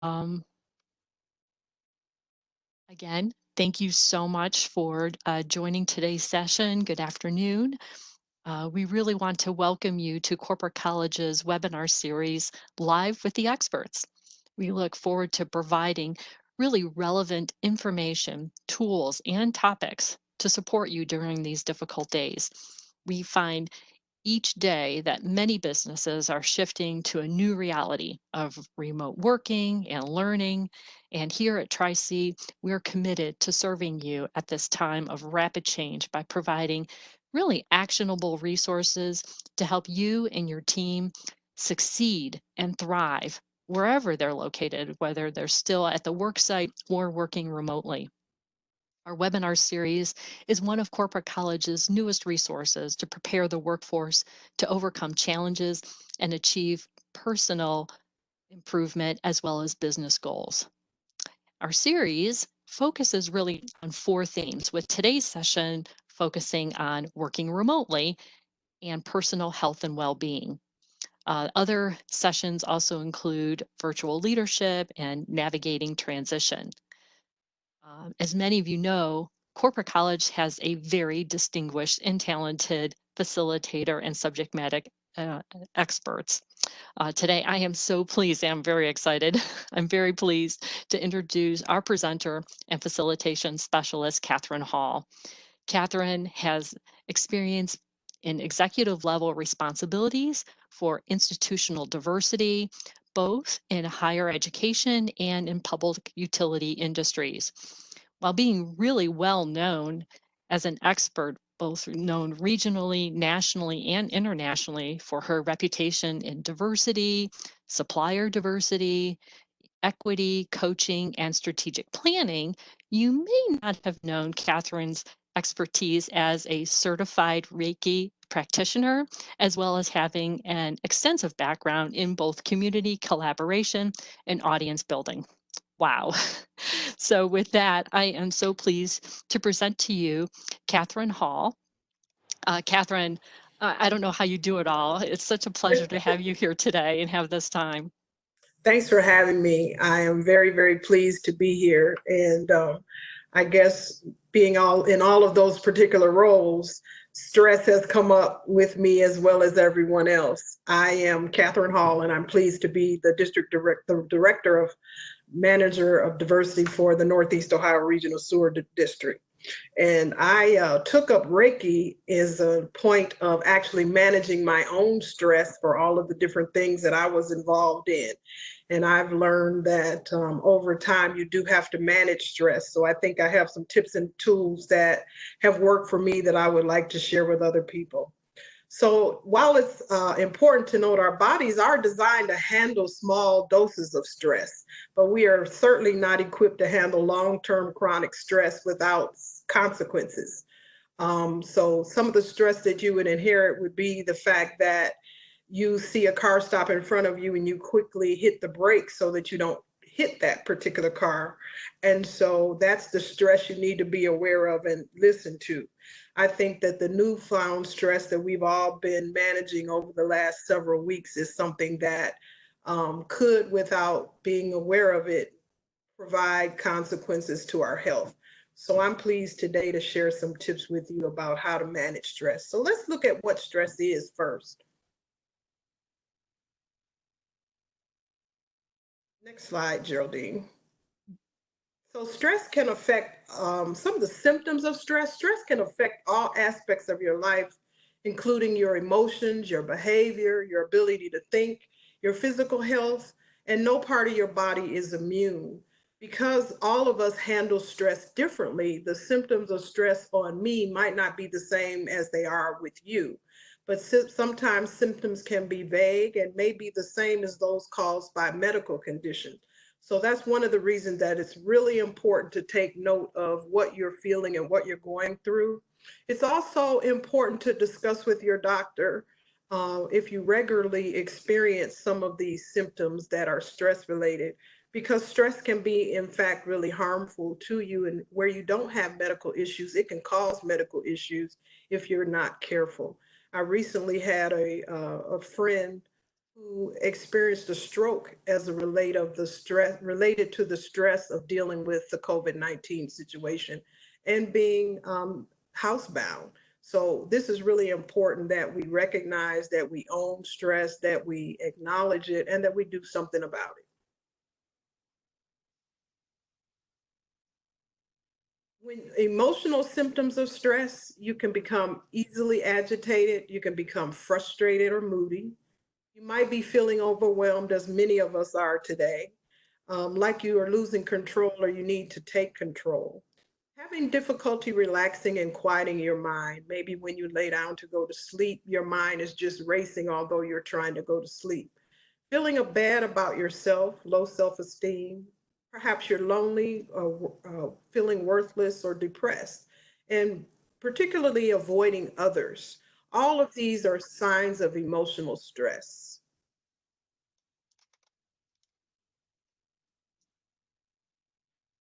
Um, Again, thank you so much for joining today's session. Good afternoon. We really want to welcome you to Corporate College's webinar series, Live with the Experts. We look forward to providing really relevant information, tools, and topics to support you during these difficult days. We find each day that many businesses are shifting to a new reality of remote working and learning. And here at Tri-C, we're committed to serving you at this time of rapid change by providing really actionable resources to help you and your team succeed and thrive wherever they're located, whether they're still at the work site or working remotely. Our webinar series is one of Corporate College's newest resources to prepare the workforce to overcome challenges and achieve personal improvement as well as business goals. Our series focuses really on four themes, with today's session focusing on working remotely and personal health and well-being. Other sessions also include virtual leadership and navigating transition. As many of you know, Corporate College has a very distinguished and talented facilitator and subject matter uh, experts. Today, I am so pleased, I'm very excited. I'm very pleased to introduce our presenter and facilitation specialist, Catherine Hall. Catherine has experience in executive level responsibilities for institutional diversity, both in higher education and in public utility industries, while being really well known as an expert, both known regionally, nationally, and internationally for her reputation in diversity, supplier diversity, equity, coaching, and strategic planning. You may not have known Catherine's expertise as a certified Reiki practitioner, as well as having an extensive background in both community collaboration and audience building. Wow. So, with that, I am so pleased to present to you Catherine Hall. Catherine, I don't know how you do it all. It's such a pleasure to have you here today and have this time. Thanks for having me. I am very, very pleased to be here. And I guess being all of those particular roles, stress has come up with me as well as everyone else. I am Catherine Hall, and I'm pleased to be the the director of manager of diversity for the Northeast Ohio Regional Sewer District. And I took up Reiki as a point of actually managing my own stress for all of the different things that I was involved in. And I've learned that over time, you do have to manage stress. So I think I have some tips and tools that have worked for me that I would like to share with other people. So while it's important to note our bodies are designed to handle small doses of stress, but we are certainly not equipped to handle long-term chronic stress without consequences. So some of the stress that you would inherit would be the fact that you see a car stop in front of you and you quickly hit the brakes so that you don't hit that particular car. And so that's the stress you need to be aware of and listen to. I think that the newfound stress that we've all been managing over the last several weeks is something that could, without being aware of it, provide consequences to our health. So I'm pleased today to share some tips with you about how to manage stress. So let's look at what stress is first. Next slide, Geraldine. So stress can affect some of the symptoms of stress. Stress can affect all aspects of your life, including your emotions, your behavior, your ability to think, your physical health, and no part of your body is immune. Because all of us handle stress differently, the symptoms of stress on me might not be the same as they are with you. But sometimes symptoms can be vague and may be the same as those caused by medical conditions. So that's one of the reasons that it's really important to take note of what you're feeling and what you're going through. It's also important to discuss with your doctor if you regularly experience some of these symptoms that are stress related, because stress can be, in fact, really harmful to you. And where you don't have medical issues, it can cause medical issues if you're not careful. I recently had a friend who experienced a stroke as a relate of the stress related to the stress of dealing with the COVID-19 situation and being housebound. So this is really important that we recognize that we own stress, that we acknowledge it, and that we do something about it. When emotional symptoms of stress, you can become easily agitated, you can become frustrated or moody. You might be feeling overwhelmed, as many of us are today, like you are losing control or you need to take control. Having difficulty relaxing and quieting your mind. Maybe when you lay down to go to sleep, your mind is just racing, although you're trying to go to sleep. Feeling bad about yourself, low self esteem. Perhaps you're lonely or feeling worthless or depressed, and particularly avoiding others. All of these are signs of emotional stress.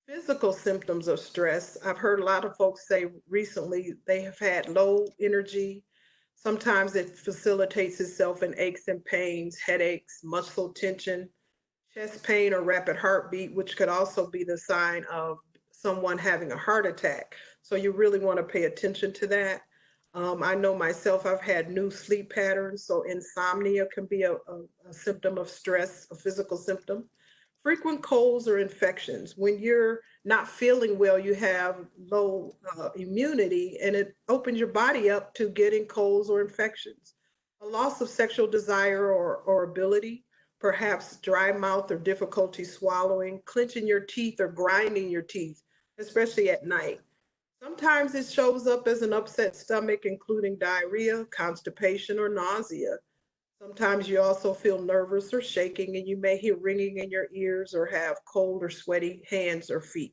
Physical symptoms of stress. I've heard a lot of folks say recently they have had low energy. Sometimes it facilitates itself in aches and pains, headaches, muscle tension, chest pain, or rapid heartbeat, which could also be the sign of someone having a heart attack. So you really want to pay attention to that. I know myself, I've had new sleep patterns, so insomnia can be a symptom of stress, a physical symptom. Frequent colds or infections. When you're not feeling well, you have low immunity and it opens your body up to getting colds or infections. A loss of sexual desire or ability, perhaps dry mouth or difficulty swallowing, clenching your teeth or grinding your teeth, especially at night. Sometimes it shows up as an upset stomach, including diarrhea, constipation, or nausea. Sometimes you also feel nervous or shaking, and you may hear ringing in your ears or have cold or sweaty hands or feet.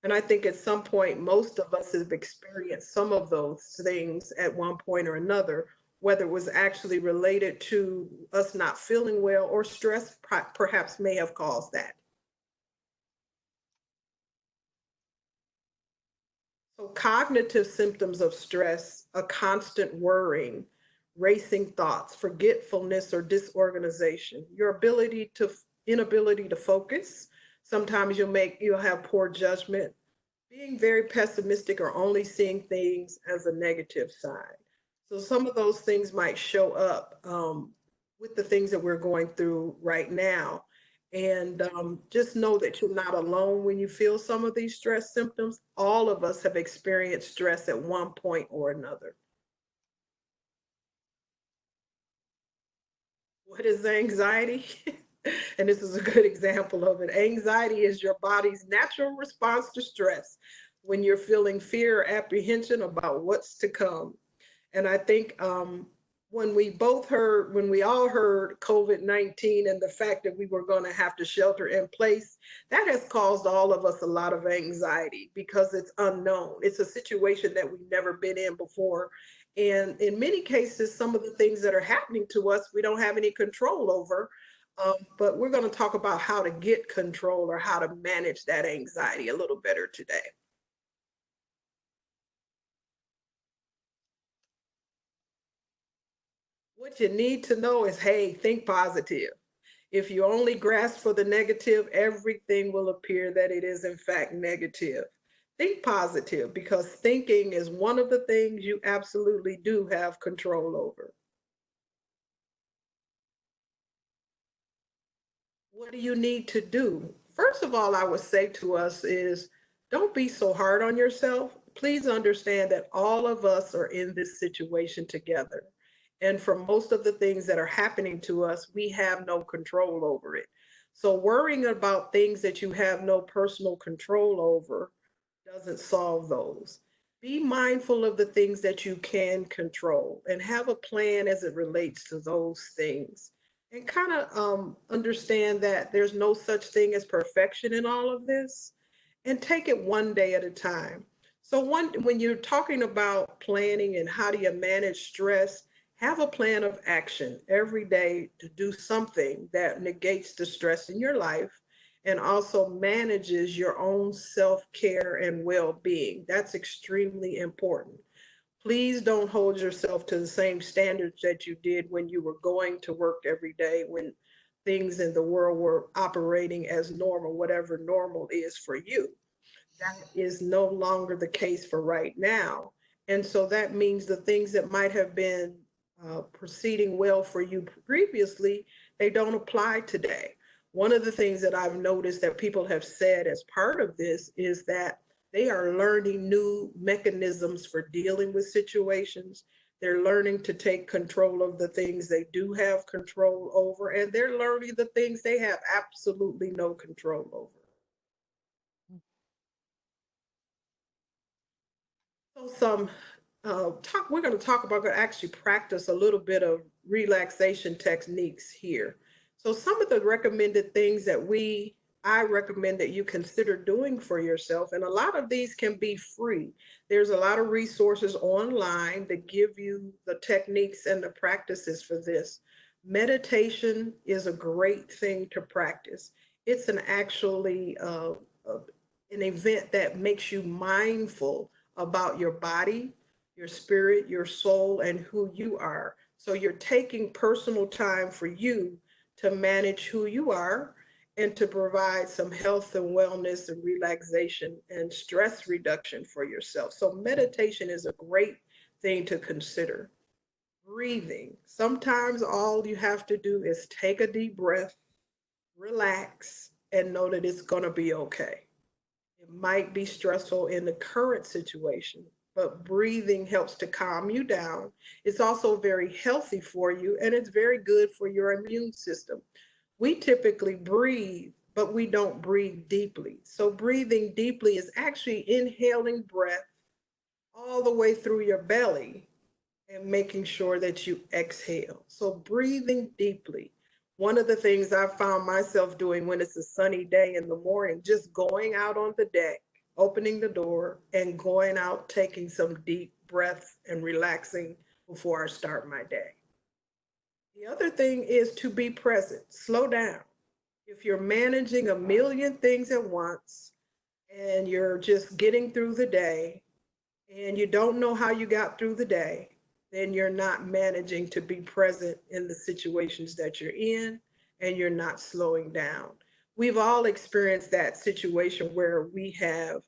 And I think at some point, most of us have experienced some of those things at one point or another, whether it was actually related to us not feeling well or stress perhaps may have caused that. So, cognitive symptoms of stress, a constant worrying, racing thoughts, forgetfulness or disorganization, your inability to focus. Sometimes you'll have poor judgment, being very pessimistic or only seeing things as a negative side. So some of those things might show up with the things that we're going through right now. And just know that you're not alone when you feel some of these stress symptoms. All of us have experienced stress at one point or another. What is anxiety? And this is a good example of it. Anxiety is your body's natural response to stress when you're feeling fear or apprehension about what's to come. And I think when we all heard COVID-19 and the fact that we were going to have to shelter in place, that has caused all of us a lot of anxiety because it's unknown. It's a situation that we've never been in before. And in many cases, some of the things that are happening to us, we don't have any control over. But we're going to talk about how to get control or how to manage that anxiety a little better today. What you need to know is, hey, think positive. If you only grasp for the negative, everything will appear that it is in fact negative. Think positive because thinking is one of the things you absolutely do have control over. What do you need to do? First of all, I would say to us is don't be so hard on yourself. Please understand that all of us are in this situation together. And for most of the things that are happening to us, we have no control over it. So worrying about things that you have no personal control over doesn't solve those. Be mindful of the things that you can control and have a plan as it relates to those things. And kind of understand that there's no such thing as perfection in all of this and take it one day at a time. So when you're talking about planning and how do you manage stress, have a plan of action every day to do something that negates the stress in your life and also manages your own self-care and well-being. That's extremely important. Please don't hold yourself to the same standards that you did when you were going to work every day, when things in the world were operating as normal, whatever normal is for you. That is no longer the case for right now. And so that means the things that might have been proceeding well for you previously, they don't apply today. One of the things that I've noticed that people have said as part of this is that they are learning new mechanisms for dealing with situations. They're learning to take control of the things they do have control over, and they're learning the things they have absolutely no control over. So some talk. We're going to talk about, going to actually practice a little bit of relaxation techniques here. So some of the recommended things that I recommend that you consider doing for yourself, and a lot of these can be free. There's a lot of resources online that give you the techniques and the practices for this. Meditation is a great thing to practice. It's an event that makes you mindful about your body, your spirit, your soul, and who you are. So you're taking personal time for you to manage who you are and to provide some health and wellness and relaxation and stress reduction for yourself. So meditation is a great thing to consider. Breathing. Sometimes all you have to do is take a deep breath, relax, and know that it's going to be okay. It might be stressful in the current situation, but breathing helps to calm you down. It's also very healthy for you, and it's very good for your immune system. We typically breathe, but we don't breathe deeply. So, breathing deeply is actually inhaling breath all the way through your belly and making sure that you exhale. So, breathing deeply. One of the things I found myself doing when it's a sunny day in the morning, just going out on the deck, opening the door, and going out, taking some deep breaths and relaxing before I start my day. The other thing is to be present, slow down. If you're managing a million things at once and you're just getting through the day, and you don't know how you got through the day, then you're not managing to be present in the situations that you're in and you're not slowing down. We've all experienced that situation where we have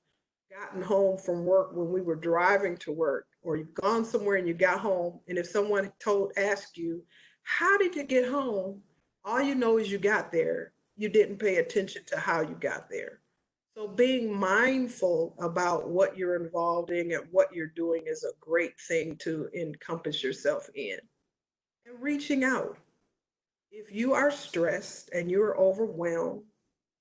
gotten home from work when we were driving to work, or you've gone somewhere and you got home, and if someone asked you, how did you get home? All you know is you got there. You didn't pay attention to how you got there. So being mindful about what you're involved in and what you're doing is a great thing to encompass yourself in. And reaching out. If you are stressed and you're overwhelmed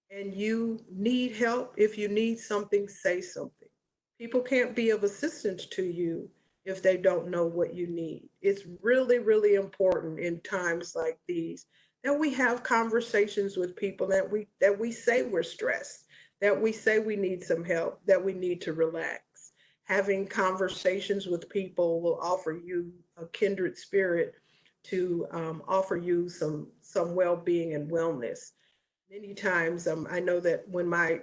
and you need help, if you need something, say something. People can't be of assistance to you if they don't know what you need. It's really, really important in times like these that we have conversations with people, that we say we're stressed, that we say we need some help, that we need to relax. Having conversations with people will offer you a kindred spirit to offer you some well-being and wellness. Many times, I know that when my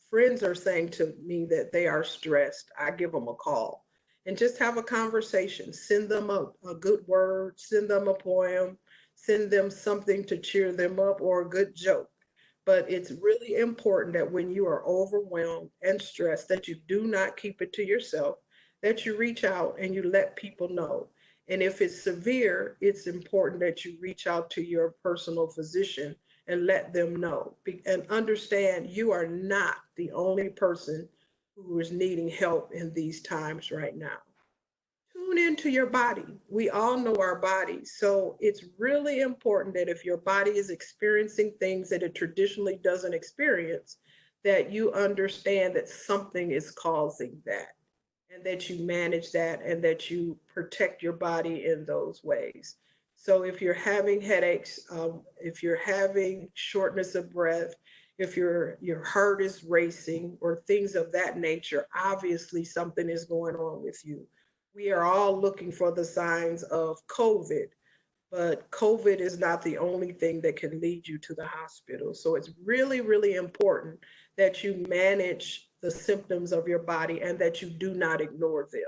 friends are saying to me that they are stressed, I give them a call and just have a conversation. Send them a good word, send them a poem, send them something to cheer them up, or a good joke. But it's really important that when you are overwhelmed and stressed, that you do not keep it to yourself, that you reach out and you let people know. And if it's severe, it's important that you reach out to your personal physician and let them know. And understand you are not the only person who is needing help in these times right now. Tune into your body. We all know our bodies. So it's really important that if your body is experiencing things that it traditionally doesn't experience, that you understand that something is causing that, and that you manage that, and that you protect your body in those ways. So if you're having headaches, if you're having shortness of breath, if your heart is racing or things of that nature, obviously something is going on with you. We are all looking for the signs of COVID, but COVID is not the only thing that can lead you to the hospital. So it's really, really important that you manage the symptoms of your body and that you do not ignore them.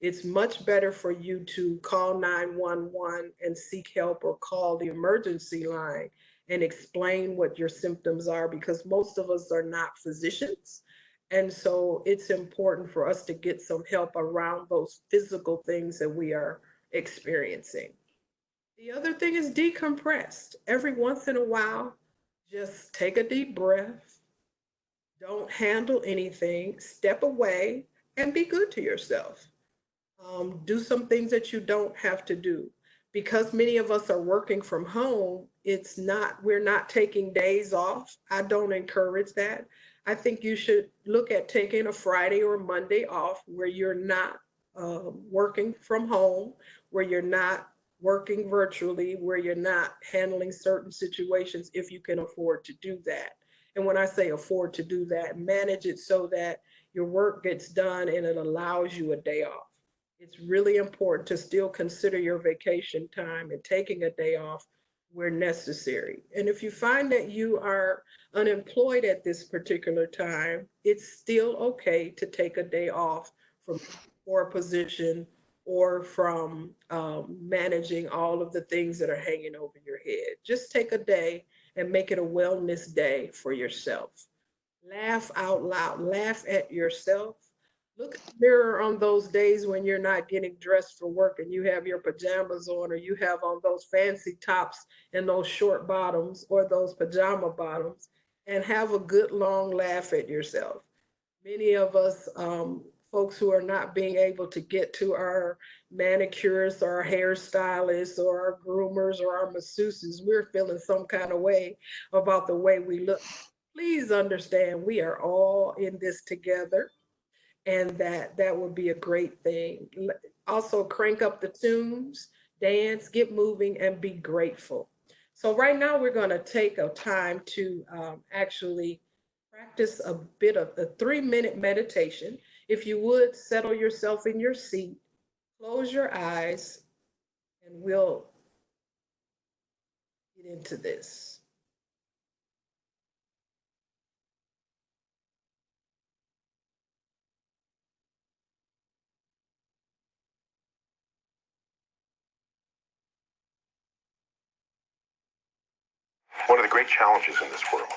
It's much better for you to call 911 and seek help or call the emergency line and explain what your symptoms are because most of us are not physicians. And so it's important for us to get some help around those physical things that we are experiencing. The other thing is decompress. Every once in a while, just take a deep breath, don't handle anything, step away, and be good to yourself. Do some things that you don't have to do. Because many of us are working from home, we're not taking days off. I don't encourage that. I think you should look at taking a Friday or Monday off where you're not working from home, where you're not working virtually, where you're not handling certain situations if you can afford to do that. And when I say afford to do that, manage it so that your work gets done and it allows you a day off. It's really important to still consider your vacation time and taking a day off where necessary. And if you find that you are unemployed at this particular time, it's still okay to take a day off from for a position or from managing all of the things that are hanging over your head. Just take a day and make it a wellness day for yourself. Laugh out loud, laugh at yourself. Look in the mirror on those days when you're not getting dressed for work and you have your pajamas on, or you have on those fancy tops and those short bottoms or those pajama bottoms, and have a good long laugh at yourself. Many of us, folks who are not being able to get to our manicurists or our hairstylists or our groomers or our masseuses, we're feeling some kind of way about the way we look. Please understand we are all in this together, and that would be a great thing. Also, crank up the tunes, dance, get moving, and be grateful. So, right now, we're going to take a time to actually practice a bit of a 3 minute meditation. If you would, settle yourself in your seat, close your eyes, and we'll get into this. One of the great challenges in this world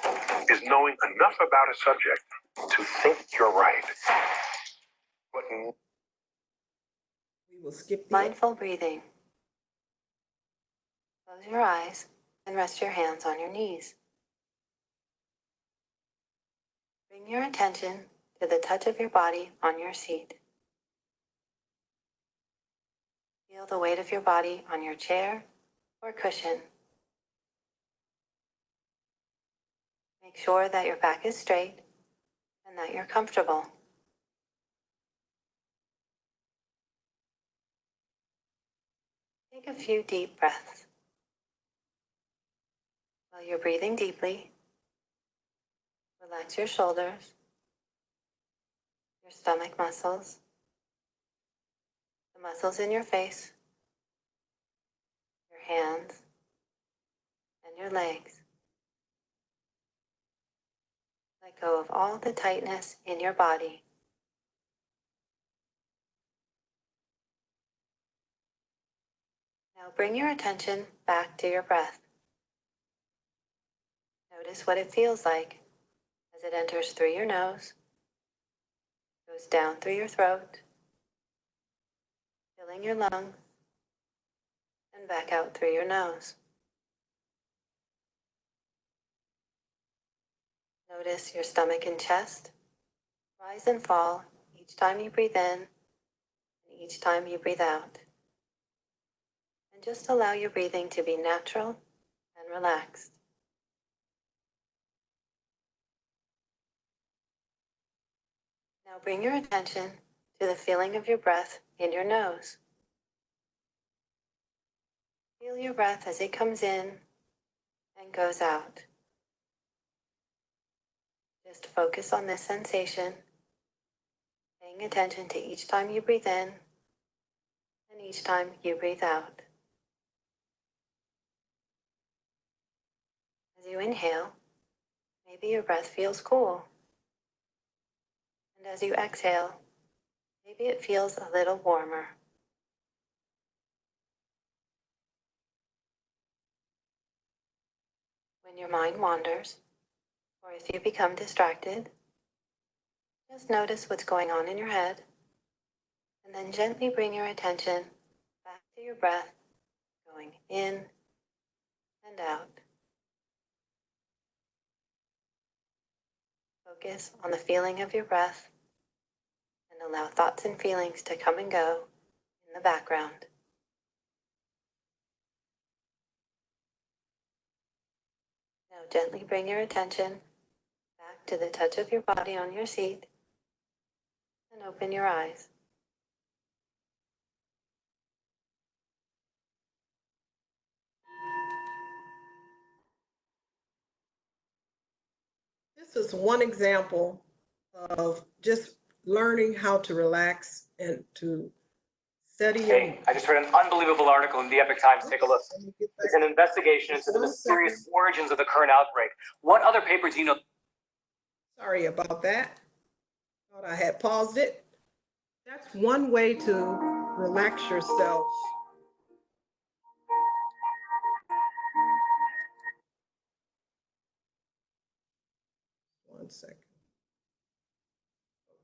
is knowing enough about a subject to think you're right. But We will skip the Mindful breathing. Close your eyes and rest your hands on your knees. Bring your attention to the touch of your body on your seat. Feel the weight of your body on your chair or cushion. Make sure that your back is straight and that you're comfortable. Take a few deep breaths. While you're breathing deeply, relax your shoulders, your stomach muscles, the muscles in your face, your hands, and your legs. Let go of all the tightness in your body. Now bring your attention back to your breath. Notice what it feels like as it enters through your nose, goes down through your throat, filling your lungs, and back out through your nose. Notice your stomach and chest rise and fall each time you breathe in and each time you breathe out. And just allow your breathing to be natural and relaxed. Now bring your attention to the feeling of your breath in your nose. Feel your breath as it comes in and goes out. Just focus on this sensation, paying attention to each time you breathe in and each time you breathe out. As you inhale, maybe your breath feels cool. And as you exhale, Maybe it feels a little warmer. When your mind wanders, or if you become distracted, just notice what's going on in your head, and then gently bring your attention back to your breath, going in and out. Focus on the feeling of your breath and allow thoughts and feelings to come and go in the background. Now gently bring your attention back to the touch of your body on your seat and open your eyes. This is one example of just learning how to relax and to study. Hey, I just read an unbelievable article in the Epic Times. Take a look. It's an investigation into the mysterious origins of the current outbreak. What other papers do you know? Sorry about that. Thought I had paused it. That's one way to relax yourself. One second.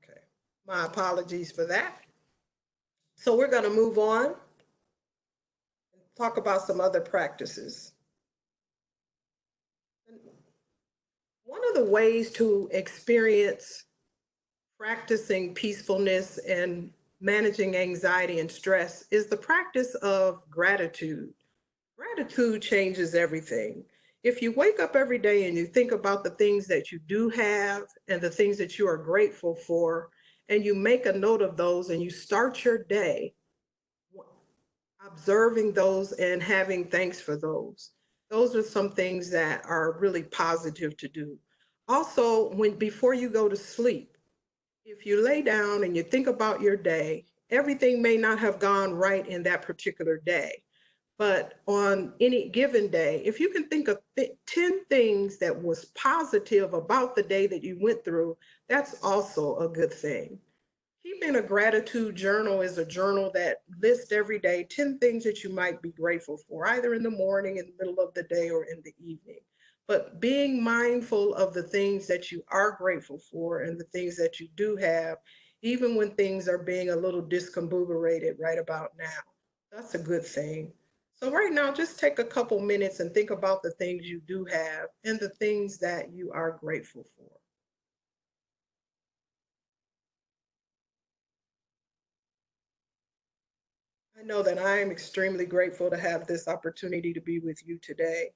Okay. My apologies for that. So we're going to move on and talk about some other practices. One of the ways to experience practicing peacefulness and managing anxiety and stress is the practice of gratitude. Gratitude changes everything. If you wake up every day and you think about the things that you do have and the things that you are grateful for, and you make a note of those and you start your day observing those and having thanks for those are some things that are really positive to do. Also, before you go to sleep, if you lay down and you think about your day, everything may not have gone right in that particular day. But on any given day, if you can think of 10 things that was positive about the day that you went through, that's also a good thing. Keeping a gratitude journal is a journal that lists every day 10 things that you might be grateful for, either in the morning, in the middle of the day, or in the evening. But being mindful of the things that you are grateful for and the things that you do have, even when things are being a little discombobulated right about now, that's a good thing. So right now, just take a couple minutes and think about the things you do have and the things that you are grateful for. I know that I am extremely grateful to have this opportunity to be with you today.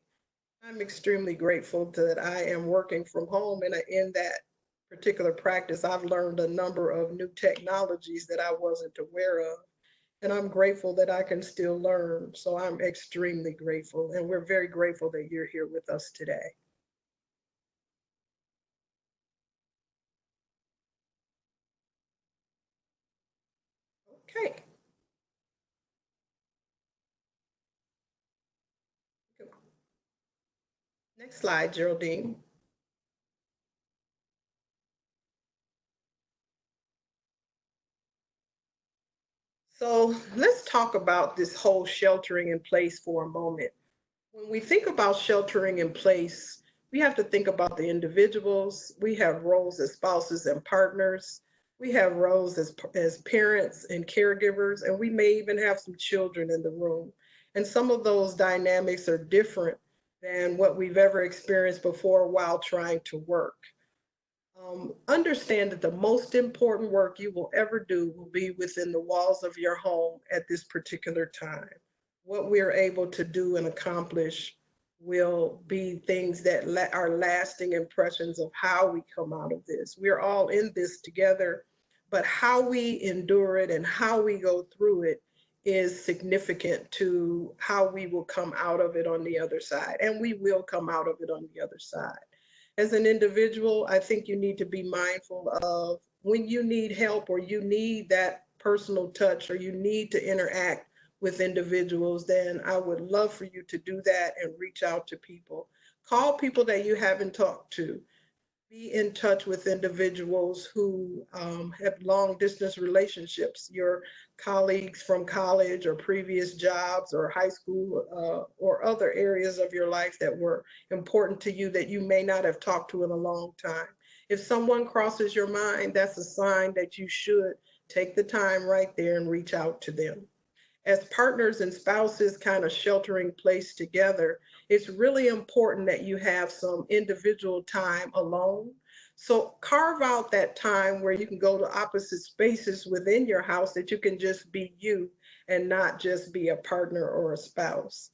I'm extremely grateful that I am working from home, and in that particular practice, I've learned a number of new technologies that I wasn't aware of. And I'm grateful that I can still learn. So I'm extremely grateful. And we're very grateful that you're here with us today. Okay. Next slide, Geraldine. So let's talk about this whole sheltering in place for a moment. When we think about sheltering in place, we have to think about the individuals. We have roles as spouses and partners. We have roles as parents and caregivers, and we may even have some children in the room. And some of those dynamics are different than what we've ever experienced before while trying to work. Understand that the most important work you will ever do will be within the walls of your home at this particular time. What we're able to do and accomplish will be things that are lasting impressions of how we come out of this. We're all in this together, but how we endure it and how we go through it is significant to how we will come out of it on the other side. And we will come out of it on the other side. As an individual, I think you need to be mindful of when you need help or you need that personal touch or you need to interact with individuals, then I would love for you to do that and reach out to people. Call people that you haven't talked to. Be in touch with individuals who have long distance relationships, your colleagues from college or previous jobs or high school or other areas of your life that were important to you that you may not have talked to in a long time. If someone crosses your mind, that's a sign that you should take the time right there and reach out to them. As partners and spouses kind of sheltering place together, it's really important that you have some individual time alone. So carve out that time where you can go to opposite spaces within your house that you can just be you and not just be a partner or a spouse.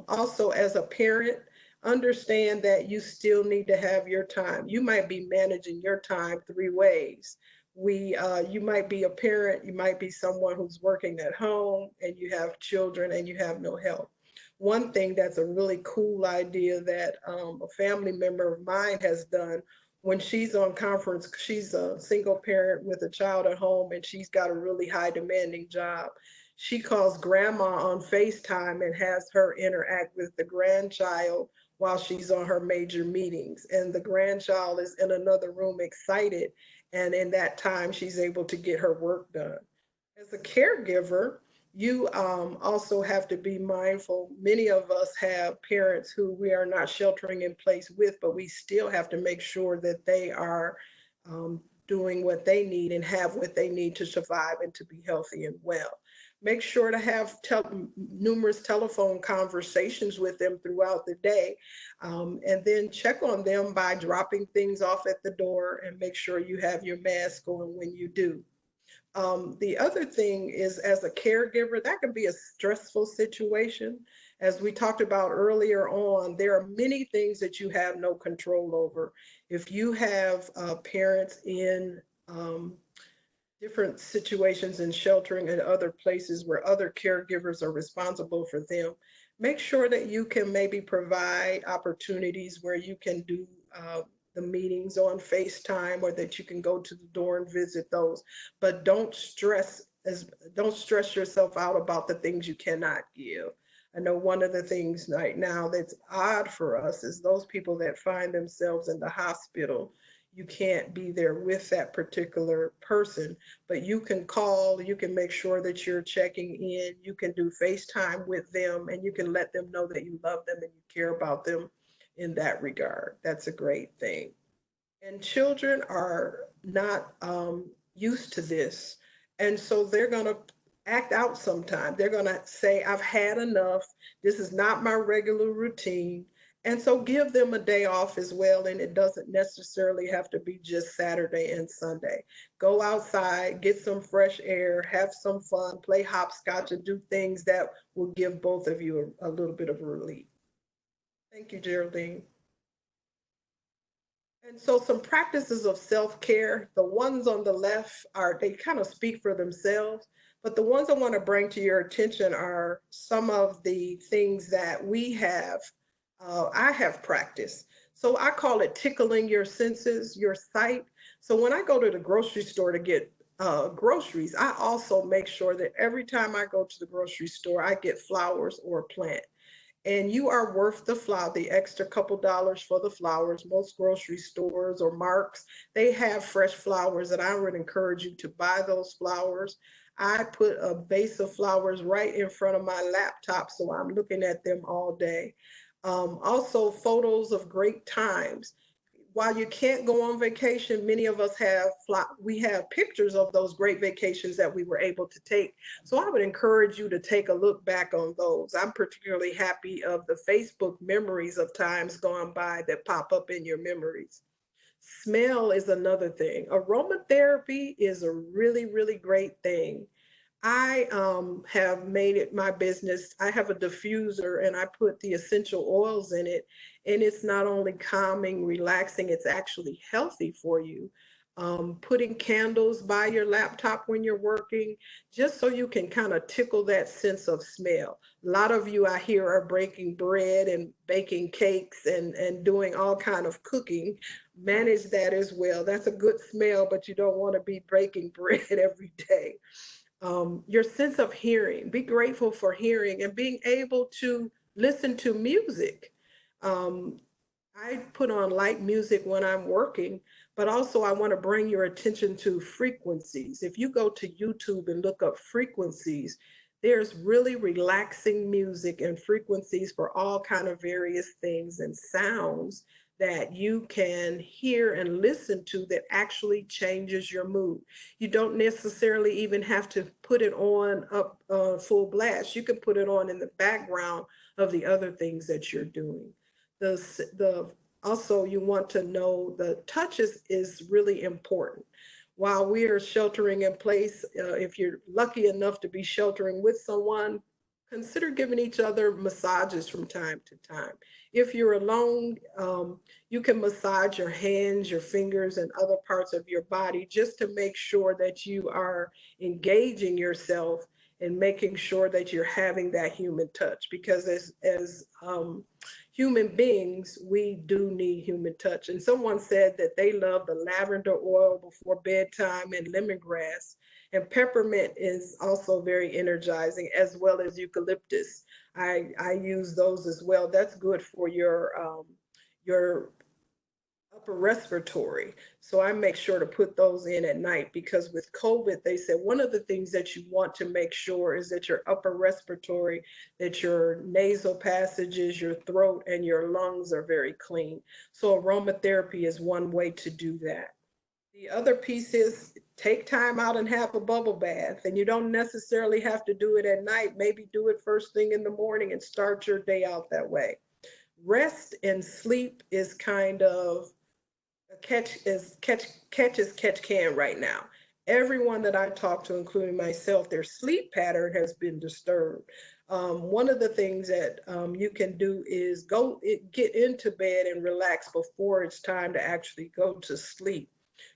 Also, as a parent, understand that you still need to have your time. You might be managing your time three ways. You might be a parent, you might be someone who's working at home, and you have children and you have no help. One thing that's a really cool idea that a family member of mine has done when she's on conference, she's a single parent with a child at home and she's got a really high demanding job. She calls grandma on FaceTime and has her interact with the grandchild while she's on her major meetings. And the grandchild is in another room excited. And in that time, she's able to get her work done. As a caregiver, you also have to be mindful. Many of us have parents who we are not sheltering in place with, but we still have to make sure that they are doing what they need and have what they need to survive and to be healthy and well. Make sure to have numerous telephone conversations with them throughout the day, and then check on them by dropping things off at the door and make sure you have your mask on when you do. The other thing is, as a caregiver, that can be a stressful situation. As we talked about earlier on, there are many things that you have no control over. If you have parents in different situations in sheltering and other places where other caregivers are responsible for them, make sure that you can maybe provide opportunities where you can do the meetings on FaceTime or that you can go to the door and visit those. But don't stress yourself out about the things you cannot give. I know one of the things right now that's odd for us is those people that find themselves in the hospital. You can't be there with that particular person, but you can call, you can make sure that you're checking in, you can do FaceTime with them, and you can let them know that you love them and you care about them in that regard. That's a great thing. And children are not used to this. And so they're going to act out sometime. They're going to say, I've had enough. This is not my regular routine. And so give them a day off as well. And it doesn't necessarily have to be just Saturday and Sunday. Go outside, get some fresh air, have some fun, play hopscotch, and do things that will give both of you a little bit of relief. Thank you, Geraldine. And so some practices of self-care, the ones on the left are, they kind of speak for themselves, but the ones I want to bring to your attention are some of the things that I have practiced. So I call it tickling your senses, your sight. So when I go to the grocery store to get groceries, I also make sure that every time I go to the grocery store, I get flowers or a plant. And you are worth the flower, the extra couple dollars for the flowers. Most grocery stores or marks, they have fresh flowers, and I would encourage you to buy those flowers. I put a vase of flowers right in front of my laptop, so I'm looking at them all day. Also, photos of great times. While you can't go on vacation, many of us we have pictures of those great vacations that we were able to take. So I would encourage you to take a look back on those. I'm particularly happy of the Facebook memories of times gone by that pop up in your memories. Smell is another thing. Aromatherapy is a really, really great thing. I have made it my business. I have a diffuser and I put the essential oils in it. And it's not only calming, relaxing, it's actually healthy for you. Putting candles by your laptop when you're working, just so you can kind of tickle that sense of smell. A lot of you I hear are breaking bread and baking cakes and doing all kind of cooking. Manage that as well. That's a good smell, but you don't want to be breaking bread every day. Your sense of hearing. Be grateful for hearing and being able to listen to music. Um, I put on light music when I'm working, but also I want to bring your attention to frequencies. If you go to YouTube and look up frequencies, there's really relaxing music and frequencies for all kind of various things and sounds that you can hear and listen to that actually changes your mood. You don't necessarily even have to put it on up full blast. You can put it on in the background of the other things that you're doing. The also you want to know the touches is really important. While we are sheltering in place, if you're lucky enough to be sheltering with someone, consider giving each other massages from time to time. If you're alone, you can massage your hands, your fingers, and other parts of your body just to make sure that you are engaging yourself and making sure that you're having that human touch. Because as human beings, we do need human touch. And someone said that they love the lavender oil before bedtime and lemongrass. And peppermint is also very energizing, as well as eucalyptus. I use those as well. That's good for your upper respiratory. So I make sure to put those in at night because with COVID, they said one of the things that you want to make sure is that your upper respiratory, that your nasal passages, your throat, and your lungs are very clean. So aromatherapy is one way to do that. The other piece is take time out and have a bubble bath. And you don't necessarily have to do it at night. Maybe do it first thing in the morning and start your day out that way. Rest and sleep is kind of catch as catch can right now. Everyone that I talk to, including myself, their sleep pattern has been disturbed. One of the things that you can do is get into bed and relax before it's time to actually go to sleep.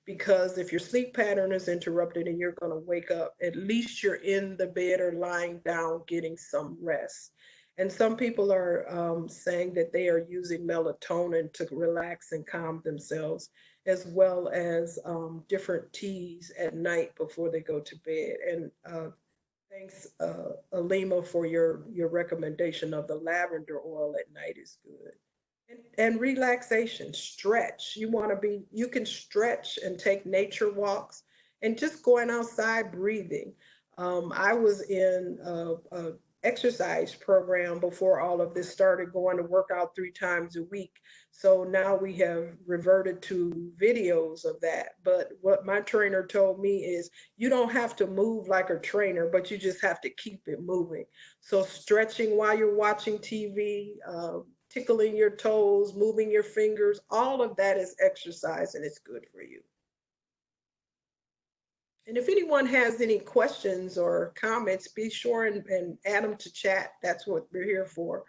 Because if your sleep pattern is interrupted and you're going to wake up, at least you're in the bed or lying down getting some rest. And some people are saying that they are using melatonin to relax and calm themselves, as well as different teas at night before they go to bed. And thanks, Alima, for your recommendation of the lavender oil at night is good. And relaxation, stretch. You can stretch and take nature walks and just going outside breathing. I was in a exercise program before all of this started, going to work out 3 times a week. So now we have reverted to videos of that. But what my trainer told me is you don't have to move like a trainer, but you just have to keep it moving. So stretching while you're watching TV, tickling your toes, moving your fingers, all of that is exercise and it's good for you. And if anyone has any questions or comments, be sure and add them to chat. That's what we're here for.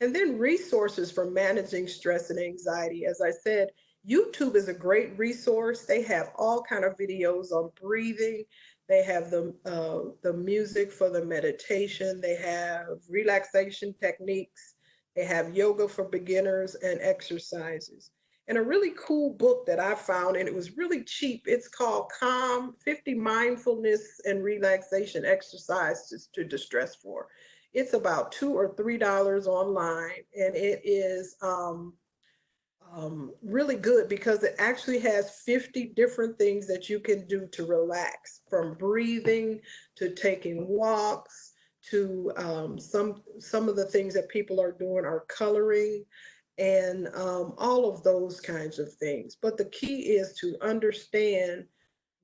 And then resources for managing stress and anxiety. As I said, YouTube is a great resource. They have all kind of videos on breathing. They have the music for the meditation. They have relaxation techniques. They have yoga for beginners and exercises. And a really cool book that I found, and it was really cheap. It's called Calm 50 Mindfulness and Relaxation Exercises to Distress For. It's about $2 or $3 online, and it is really good because it actually has 50 different things that you can do to relax, from breathing to taking walks to some of the things that people are doing are coloring and all of those kinds of things. But the key is to understand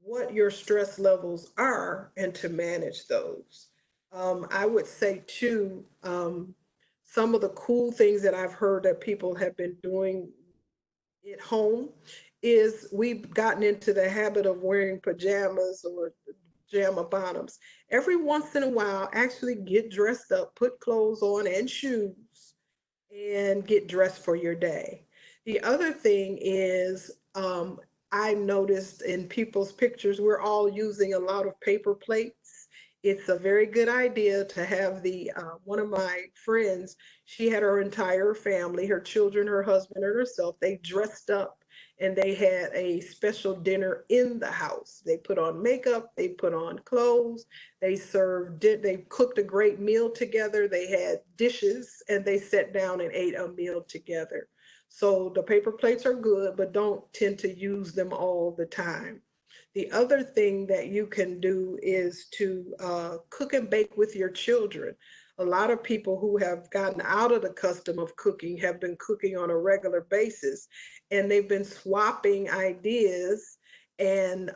what your stress levels are and to manage those. I would say too, some of the cool things that I've heard that people have been doing at home is we've gotten into the habit of wearing pajamas or pajama bottoms. Every once in a while, actually get dressed up, put clothes on and shoes, and get dressed for your day. The other thing is, I noticed in people's pictures, we're all using a lot of paper plates. It's a very good idea to have one of my friends, she had her entire family, her children, her husband, and herself, they dressed up and they had a special dinner in the house. They put on makeup, they put on clothes, they cooked a great meal together, they had dishes, and they sat down and ate a meal together. So the paper plates are good, but don't tend to use them all the time. The other thing that you can do is to cook and bake with your children. A lot of people who have gotten out of the custom of cooking have been cooking on a regular basis, and they've been swapping ideas and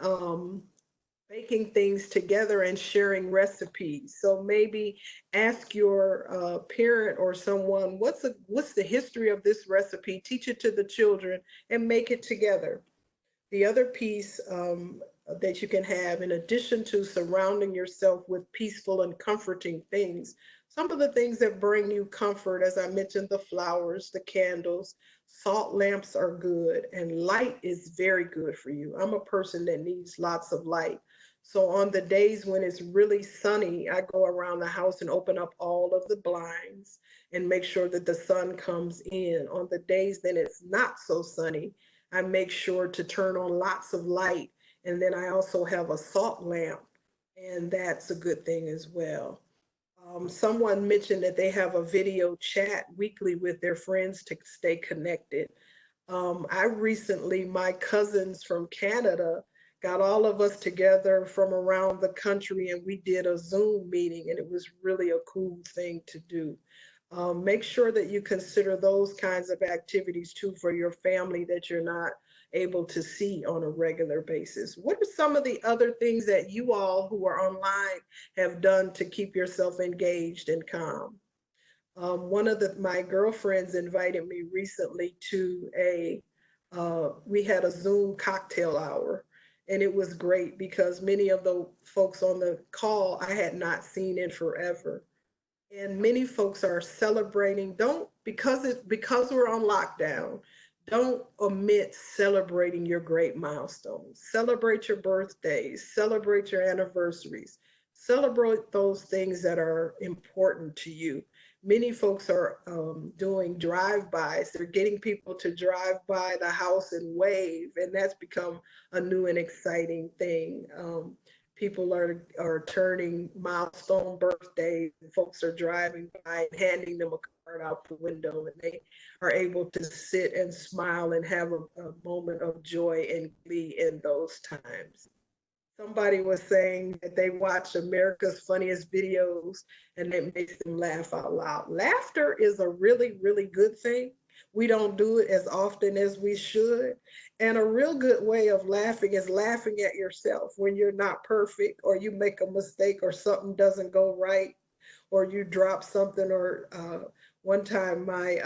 baking things together and sharing recipes. So maybe ask your parent or someone, what's the history of this recipe? Teach it to the children and make it together. The other piece that you can have, in addition to surrounding yourself with peaceful and comforting things, some of the things that bring you comfort, as I mentioned, the flowers, the candles, salt lamps are good, and light is very good for you. I'm a person that needs lots of light. So on the days when it's really sunny, I go around the house and open up all of the blinds and make sure that the sun comes in. On the days then it's not so sunny, I make sure to turn on lots of light. And then I also have a salt lamp, and that's a good thing as well. Someone mentioned that they have a video chat weekly with their friends to stay connected. I recently, my cousins from Canada got all of us together from around the country and we did a Zoom meeting, and it was really a cool thing to do. Make sure that you consider those kinds of activities too for your family that you're not able to see on a regular basis. What are some of the other things that you all who are online have done to keep yourself engaged and calm? One of my girlfriends invited me recently to we had a Zoom cocktail hour, and it was great because many of the folks on the call I had not seen in forever. And many folks are celebrating. Don't, because we're on lockdown, don't omit celebrating your great milestones. Celebrate your birthdays, celebrate your anniversaries, celebrate those things that are important to you. Many folks are doing drive-bys. They're getting people to drive by the house and wave, and that's become a new and exciting thing. People are turning milestone birthdays, and folks are driving by and handing them a card out the window, and they are able to sit and smile and have a moment of joy and glee in those times. Somebody was saying that they watch America's Funniest Videos and it makes them laugh out loud. Laughter is a really, really good thing. We don't do it as often as we should. And a real good way of laughing is laughing at yourself when you're not perfect or you make a mistake or something doesn't go right or you drop something. Or one time, my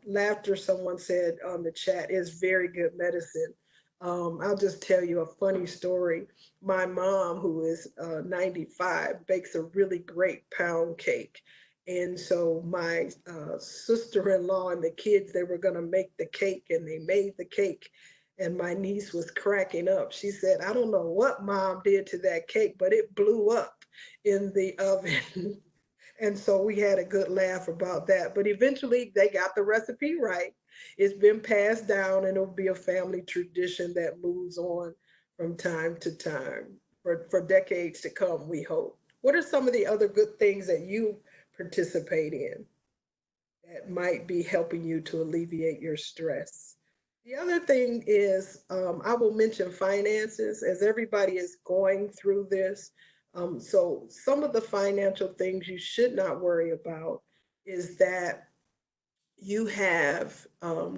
laughter, someone said on the chat, is very good medicine. I'll just tell you a funny story. My mom, who is 95, bakes a really great pound cake. And so my sister-in-law and the kids, they were going to make the cake, and they made the cake. And my niece was cracking up. She said, I don't know what mom did to that cake, but it blew up in the oven. And so we had a good laugh about that. But eventually they got the recipe right. It's been passed down, and it'll be a family tradition that moves on from time to time for decades to come, we hope. What are some of the other good things that you participate in that might be helping you to alleviate your stress? The other thing is, I will mention finances as everybody is going through this. So, some of the financial things you should not worry about is that you have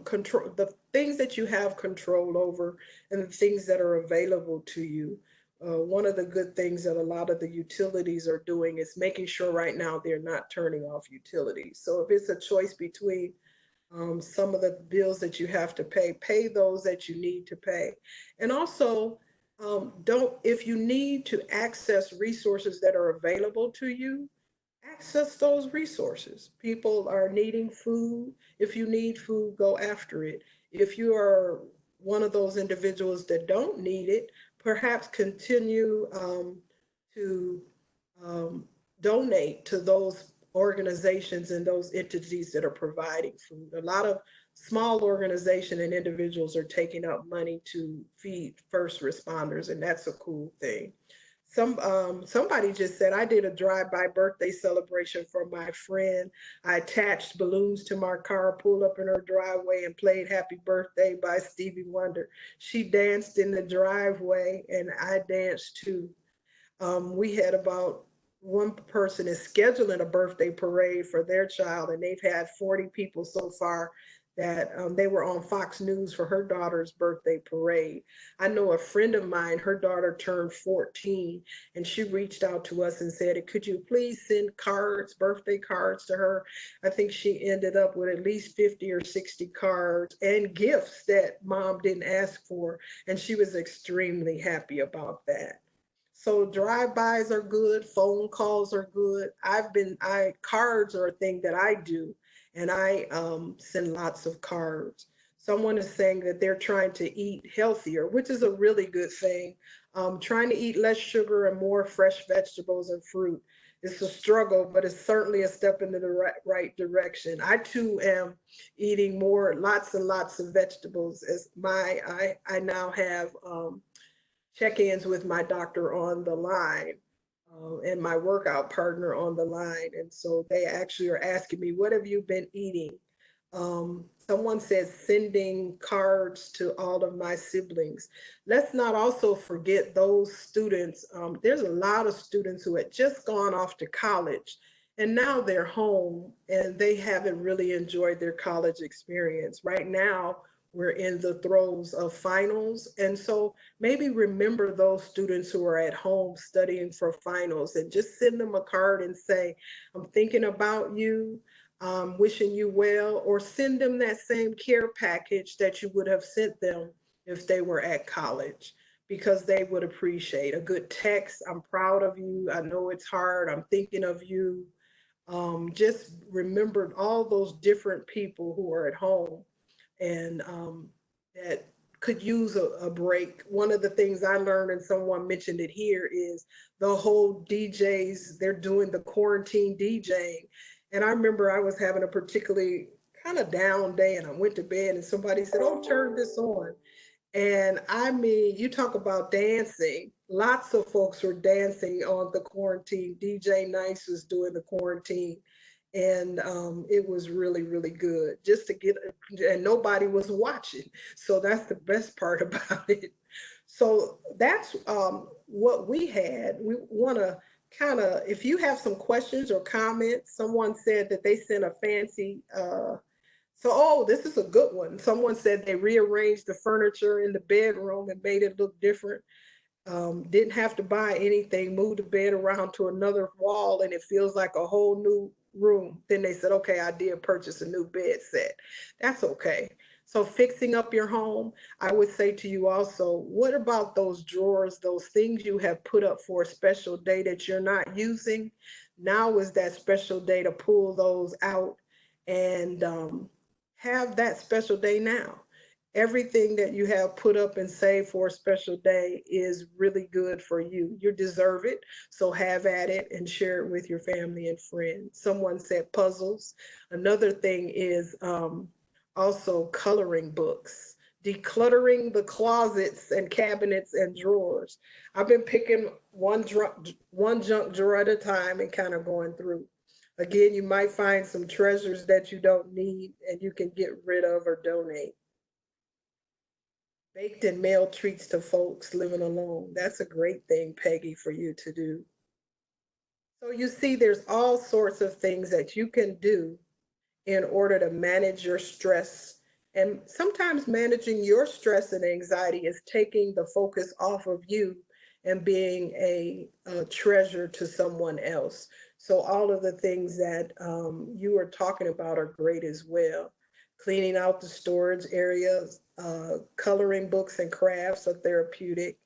control, the things that you have control over, and the things that are available to you. One of the good things that a lot of the utilities are doing is making sure right now they're not turning off utilities. So, if it's a choice between some of the bills that you have to pay, pay those that you need to pay. And also, don't, if you need to access resources that are available to you, access those resources. People are needing food. If you need food, go after it. If you are one of those individuals that don't need it, perhaps continue to um, donate to those organizations and those entities that are providing food. A lot of small organizations and individuals are taking up money to feed first responders, and that's a cool thing. Somebody just said I did a drive-by birthday celebration for my friend. I attached balloons to my car, pulled up in her driveway, and played "Happy Birthday" by Stevie Wonder. She danced in the driveway, and I danced too. We had about one person is scheduling a birthday parade for their child, and they've had 40 people so far that they were on Fox News for her daughter's birthday parade. I know a friend of mine, her daughter turned 14, and she reached out to us and said, could you please send cards, birthday cards to her? I think she ended up with at least 50 or 60 cards and gifts that mom didn't ask for, and she was extremely happy about that. So drive-bys are good, phone calls are good. I cards are a thing that I do, and I send lots of cards. Someone is saying that they're trying to eat healthier, which is a really good thing. Trying to eat less sugar and more fresh vegetables and fruit. It's a struggle, but it's certainly a step in the right direction. I too am eating more, lots and lots of vegetables. As I now have check-ins with my doctor on the line, and my workout partner on the line. And so they actually are asking me, what have you been eating? Someone says sending cards to all of my siblings. Let's not also forget those students. There's a lot of students who had just gone off to college and now they're home and they haven't really enjoyed their college experience. Right now, we're in the throes of finals. And so maybe remember those students who are at home studying for finals and just send them a card and say, I'm thinking about you, wishing you well, or send them that same care package that you would have sent them if they were at college, because they would appreciate a good text. I'm proud of you. I know it's hard. I'm thinking of you. Just remembered all those different people who are at home and that could use a break. One of the things I learned, and someone mentioned it here, is the whole DJs, they're doing the quarantine DJing. And I remember I was having a particularly kind of down day and I went to bed and somebody said, oh, turn this on. And I mean, you talk about dancing. Lots of folks were dancing on the quarantine. DJ Nice was doing the quarantine. And it was really, really good just to get, and nobody was watching. So that's the best part about it. So that's what we had. We want to kind of, if you have some questions or comments, someone said that they sent a fancy oh, this is a good one. Someone said they rearranged the furniture in the bedroom and made it look different. Didn't have to buy anything, moved the bed around to another wall, and it feels like a whole new room. Then they said, okay, I did purchase a new bed set. That's okay. So fixing up your home, I would say to you also, what about those drawers, those things you have put up for a special day that you're not using? Now is that special day to pull those out and have that special day now. Everything that you have put up and saved for a special day is really good for you. You deserve it. So have at it and share it with your family and friends. Someone said puzzles. Another thing is also coloring books, decluttering the closets and cabinets and drawers. I've been picking one junk drawer at a time and kind of going through. Again, you might find some treasures that you don't need and you can get rid of or donate. Baked and mailed treats to folks living alone. That's a great thing, Peggy, for you to do. So you see, there's all sorts of things that you can do in order to manage your stress. And sometimes managing your stress and anxiety is taking the focus off of you and being a treasure to someone else. So all of the things that you are talking about are great as well. Cleaning out the storage areas, coloring books and crafts are therapeutic,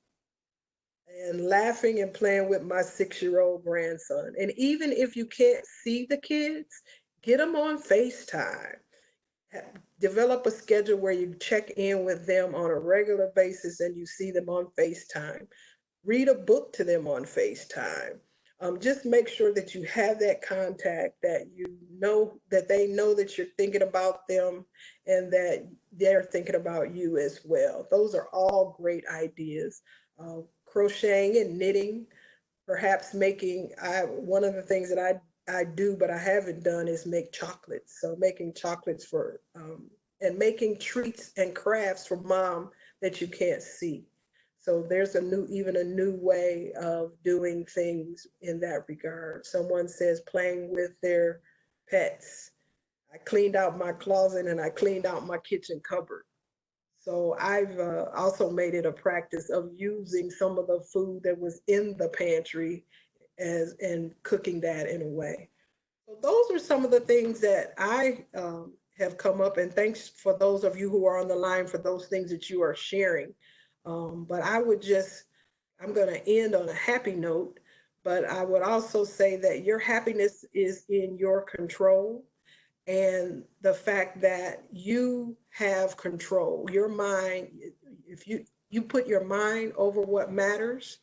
and laughing and playing with my 6-year-old grandson. And even if you can't see the kids, get them on FaceTime. Develop a schedule where you check in with them on a regular basis and you see them on FaceTime. Read a book to them on FaceTime. Just make sure that you have that contact, that you know that they know that you're thinking about them and that they're thinking about you as well. Those are all great ideas. Crocheting and knitting. perhaps making, one of the things that I do, but I haven't done is make chocolates. So making chocolates for, and making treats and crafts for mom that you can't see. So there's even a new way of doing things in that regard. Someone says playing with their pets. I cleaned out my closet and I cleaned out my kitchen cupboard. So I've also made it a practice of using some of the food that was in the pantry as and cooking that in a way. So those are some of the things that I have come up, and thanks for those of you who are on the line for those things that you are sharing. But I'm going to end on a happy note, but I would also say that your happiness is in your control, and the fact that you have control your mind. If you put your mind over what matters,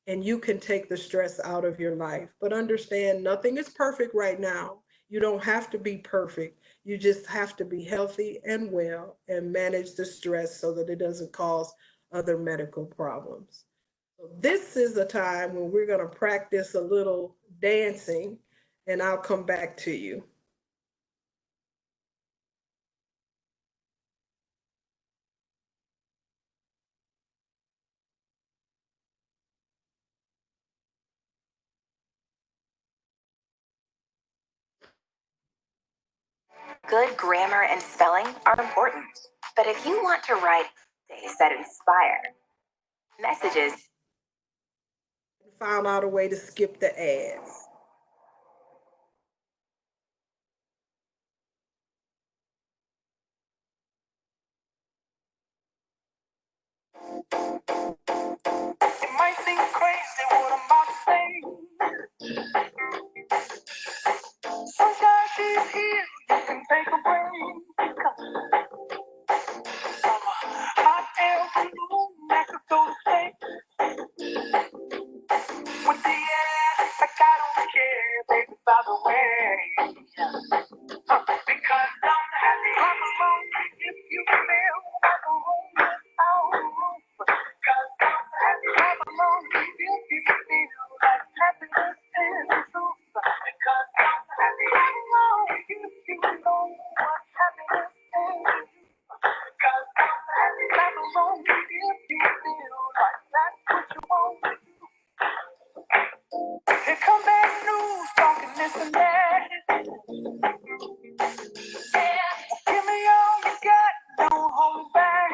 and you can take the stress out of your life. But understand, nothing is perfect right now. You don't have to be perfect. You just have to be healthy and well and manage the stress so that it doesn't cause other medical problems. So this is a time when we're going to practice a little dancing, and I'll come back to you. Good grammar and spelling are important, but if you want to write essays that inspire, messages Found out a way to skip the ads. it might seem crazy what I'm about to say. Sunshine, she's here, you can take a break. Hot air balloon that could go to space. With the air, like I don't care, baby, by the way. Because I'm happy, I'm alone. If you feel like a room without a roof. Because I'm happy, I'm alone. If you feel like happiness is the truth. Because I'm happy, I'm alone. If you know what happiness is. Because I'm happy, I'm alone. If you feel like that's what you want to do. Here come bad news, talking this and that. Yeah, give me all you got, don't hold it back.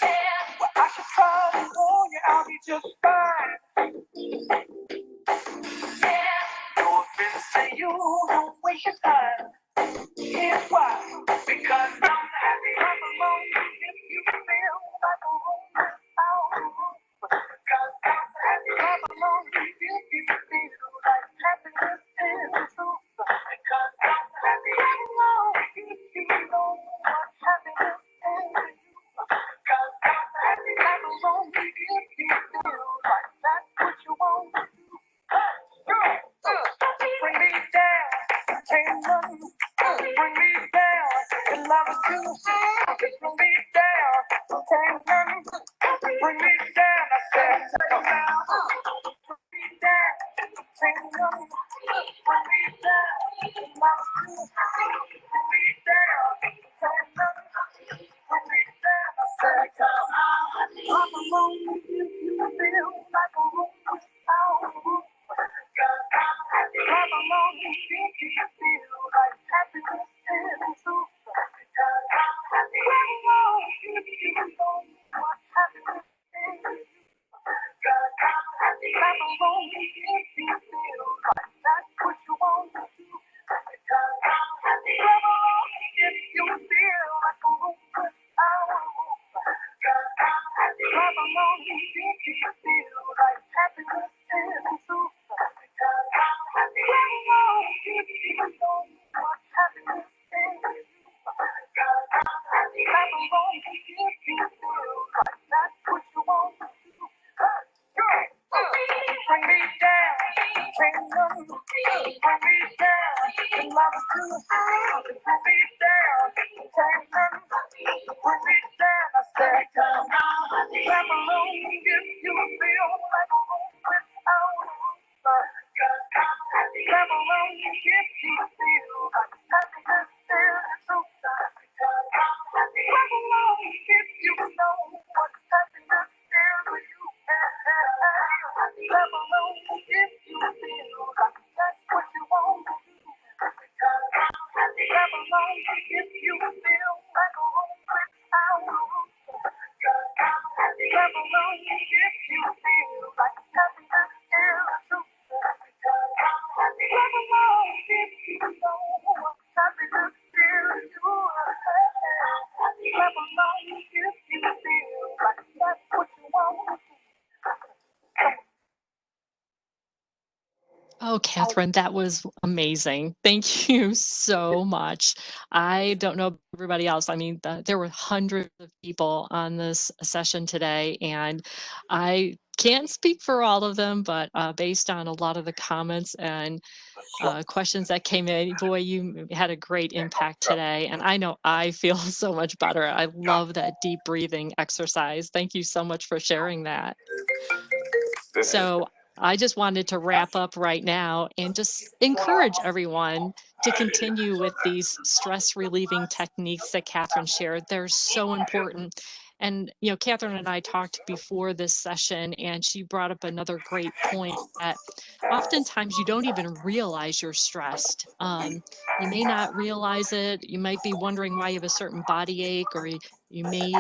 Yeah, well, I should probably warn you, I'll be just fine. Yeah, no offense to you, don't waste your time. Here's why, because I'm happy, I'm alone. If you feel like a room without a roof. Because I'm happy, I'm alone. If you feel like happiness is the truth. Because I'm happy, I'm alone. If you know what happiness is. Because I'm happy, I'm alone. If you feel like that's what you want to do. Bring me down, ain't nothing. Bring me down, and love is too. Bring me down, ain't nothing. Bring me down, I said, come down. Bring me down, ain't nothing. Bring me down, and love is too. Bring me down, ain't nothing. Bring me down, I said, come on. I'm alone with you, you feel like a room without a roof. I'm alone with you, you feel like happiness is the truth. Because I'm happy, I'm alone with you, you know what happiness is. Because I'm happy, I'm alone with you, you feel like that's what you want to do. Because I'm happy, I'm alone if you feel like a room without a roof. Because I'm happy, I'm alone if you feel like happiness is the truth. Because I'm happy, I'm alone if you know what happiness is. Because I'm happy, I'm alone if you feel like that's what you want to do. Bring me down, ain't nothing. Bring me down, and love is too. Bring me down, ain't nothing. Bring me down, I said, come on. Clap along if you feel like alone if you feel like happiness is true. Clap along if you know what happiness is to you. Clap along if you feel like that's what you want. Oh, Catherine, that was amazing. Thank you so much. I don't know about everybody else. I mean, there were hundreds of people on this session today, and I can't speak for all of them, but based on a lot of the comments and questions that came in, boy, you had a great impact today. And I know I feel so much better. I love that deep breathing exercise. Thank you so much for sharing that. So I just wanted to wrap up right now and just encourage everyone to continue with these stress relieving techniques that Catherine shared. They're so important. And, Catherine and I talked before this session, and she brought up another great point that oftentimes you don't even realize you're stressed. You may not realize it. You might be wondering why you have a certain body ache, or you may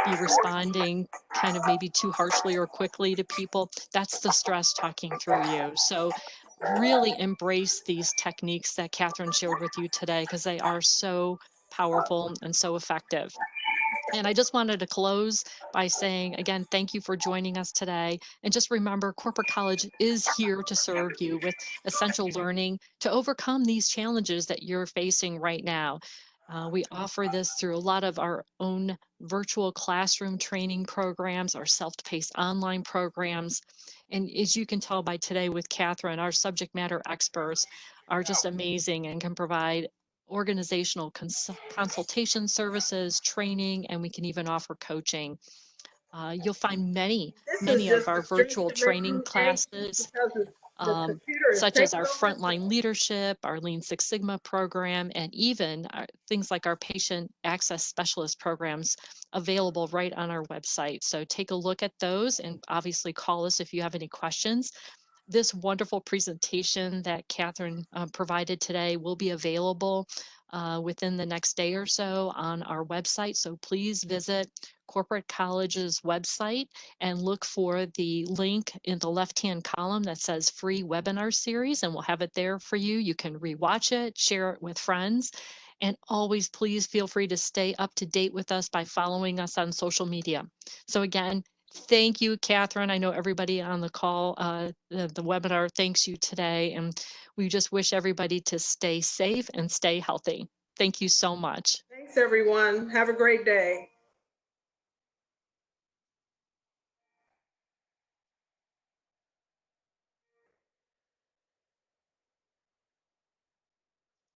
be responding kind of maybe too harshly or quickly to people. That's the stress talking through you. So really embrace these techniques that Catherine shared with you today, because they are so powerful and so effective. And I just wanted to close by saying, again, thank you for joining us today. And just remember, corporate college is here to serve you with essential learning to overcome these challenges that you're facing right now. We offer this through a lot of our own virtual classroom training programs, our self-paced online programs. And as you can tell by today with Catherine, our subject matter experts are just amazing and can provide organizational consultation services, training, and we can even offer coaching. You'll find many, This is many of just the our stress virtual that makes training me anxious classes, because the computer is such as taking our over. frontline leadership, our Lean Six Sigma program, and even things like our patient access specialist programs available right on our website. So take a look at those and obviously call us if you have any questions. This wonderful presentation that Catherine provided today will be available within the next day or so on our website. So please visit Corporate College's website and look for the link in the left-hand column that says free webinar series, and we'll have it there for you. You can rewatch it, share it with friends, and always please feel free to stay up to date with us by following us on social media. So again, thank you, Catherine. I know everybody on the call, the webinar thanks you today, and we just wish everybody to stay safe and stay healthy. Thank you so much. Thanks, everyone. Have a great day.